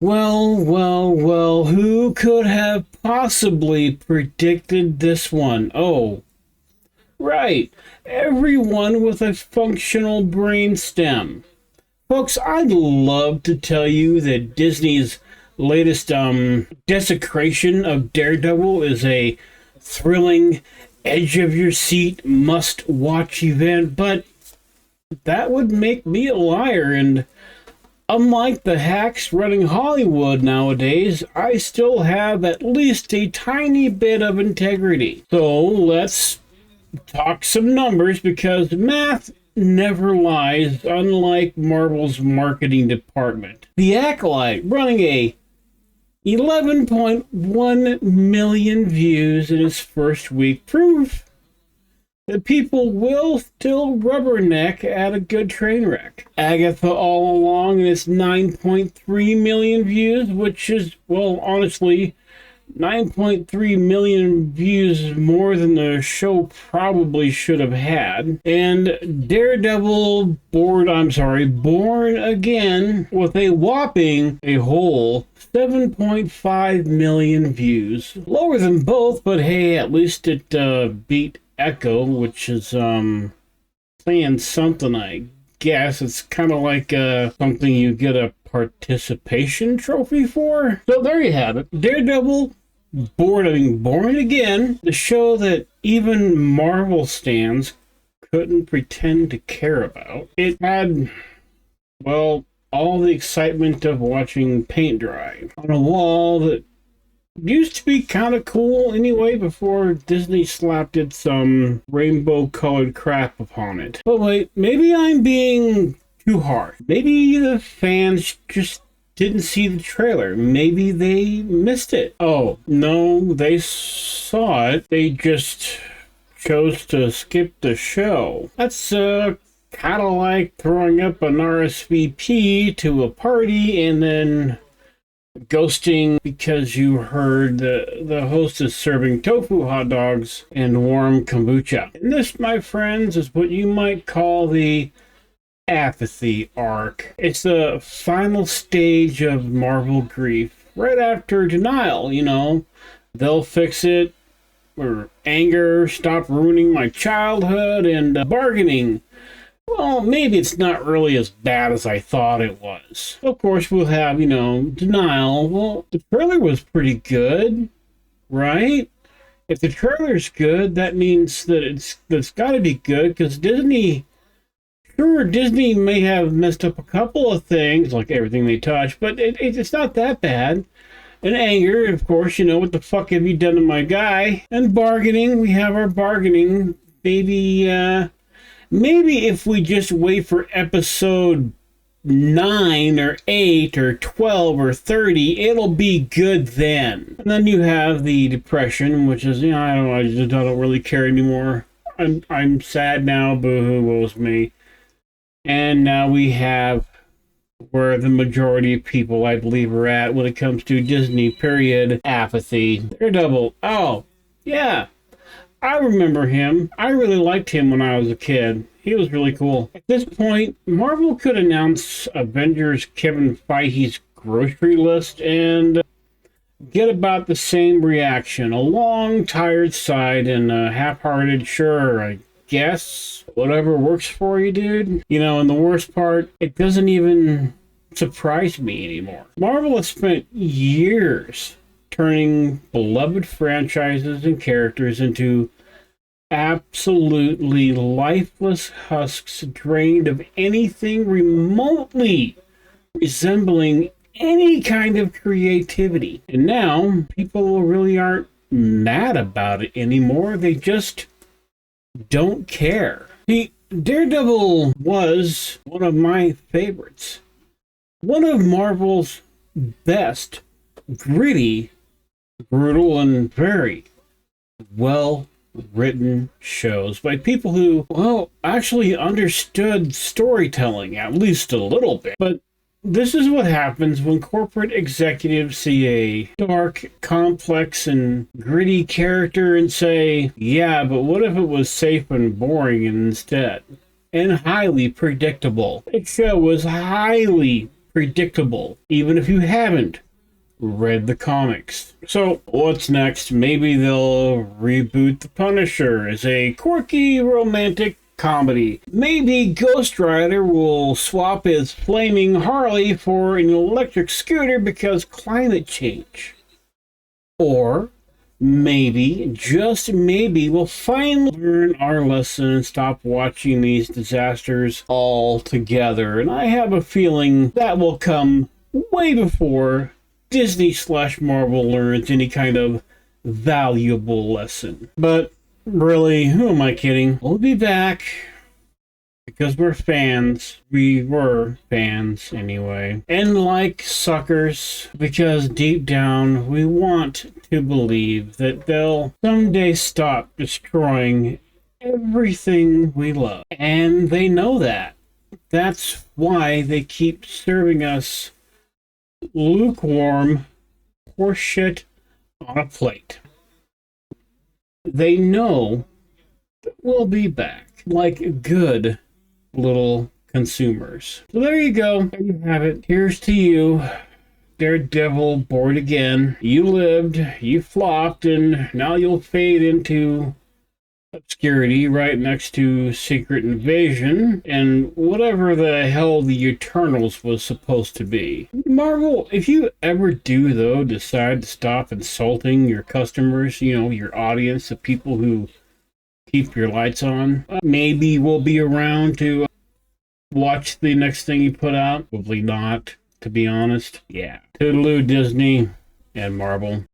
Well, who could have possibly predicted this one? Oh, right, everyone with a functional brainstem. Folks, I'd love to tell you that Disney's latest desecration of Daredevil is a thrilling, edge of your seat, must watch event, but that would make me a liar, and unlike the hacks running Hollywood nowadays, I still have at least a tiny bit of integrity. So let's talk some numbers because math never lies, unlike Marvel's marketing department. The Acolyte running a 11.1 million views in its first week prove that people will still rubberneck at a good train wreck. Agatha All Along in its 9.3 million views, which is, well, honestly, 9.3 million views more than the show probably should have had. And Daredevil Born Again with a whopping a whole 7.5 million views. Lower than both, but hey, at least it beat Echo, which is saying something, I guess. It's kind of like something you get a participation trophy for. So there you have it. Daredevil Born Again, the show that even Marvel stans couldn't pretend to care about. It had, well, all the excitement of watching paint dry on a wall that used to be kind of cool anyway before Disney slapped its rainbow colored crap upon it. But wait, maybe I'm being too hard. Maybe the fans just didn't see the trailer. Maybe they missed it. Oh, no, they saw it. They just chose to skip the show. That's kind of like throwing up an RSVP to a party and then ghosting because you heard the host is serving tofu hot dogs and warm kombucha. And this, my friends, is what you might call the apathy arc. It's the final stage of Marvel grief, right after denial, you know. They'll fix it, or anger, stop ruining my childhood, and bargaining. Well, maybe it's not really as bad as I thought it was. Of course, we'll have, you know, denial. Well, the trailer was pretty good, right? If the trailer's good, that means that it's got to be good, because Disney may have messed up a couple of things, like everything they touch, but it's not that bad. And anger, of course, you know, what the fuck have you done to my guy? And bargaining, we have our bargaining. Maybe if we just wait for episode 9 or 8 or 12 or 30, it'll be good then. And then you have the depression, which is, you know, I don't really care anymore. I'm sad now, boo-hoo, woe's me. And now we have where the majority of people, I believe, are at when it comes to Disney, period, apathy. Daredevil, oh, yeah, I remember him. I really liked him when I was a kid. He was really cool. At this point, Marvel could announce Avengers Kevin Feige's grocery list and get about the same reaction. A long, tired sigh and a half-hearted, sure, I guess, whatever works for you, dude. You know, and the worst part, it doesn't even surprise me anymore. Marvel has spent years turning beloved franchises and characters into absolutely lifeless husks drained of anything remotely resembling any kind of creativity. And now, people really aren't mad about it anymore. They just don't care. See, Daredevil was one of my favorites. One of Marvel's best, gritty, brutal, and very well-written shows by people who, well, actually understood storytelling, at least a little bit. But this is what happens when corporate executives see a dark, complex, and gritty character and say, yeah, but what if it was safe and boring instead? And highly predictable. The show was highly predictable, even if you haven't read the comics. So, what's next? Maybe they'll reboot The Punisher as a quirky romantic comedy. Maybe Ghost Rider will swap his flaming Harley for an electric scooter because climate change. Or maybe, just maybe, we'll finally learn our lesson and stop watching these disasters altogether. And I have a feeling that will come way before Disney/Marvel learns any kind of valuable lesson. But really, who am I kidding? We'll be back because we're fans. We were fans anyway. And like suckers, because deep down we want to believe that they'll someday stop destroying everything we love. And they know that. That's why they keep serving us lukewarm horseshit on a plate. They know that we'll be back like good little consumers. So there you go. There you have it. Here's to you, Daredevil, bored again. You lived, you flopped, and now you'll fade into obscurity right next to Secret Invasion and whatever the hell the Eternals was supposed to be. Marvel, if you ever do, though, decide to stop insulting your customers, your audience, the people who keep your lights on, maybe we'll be around to watch the next thing you put out. Probably not, to be honest. Yeah. Toodaloo, Disney and Marvel.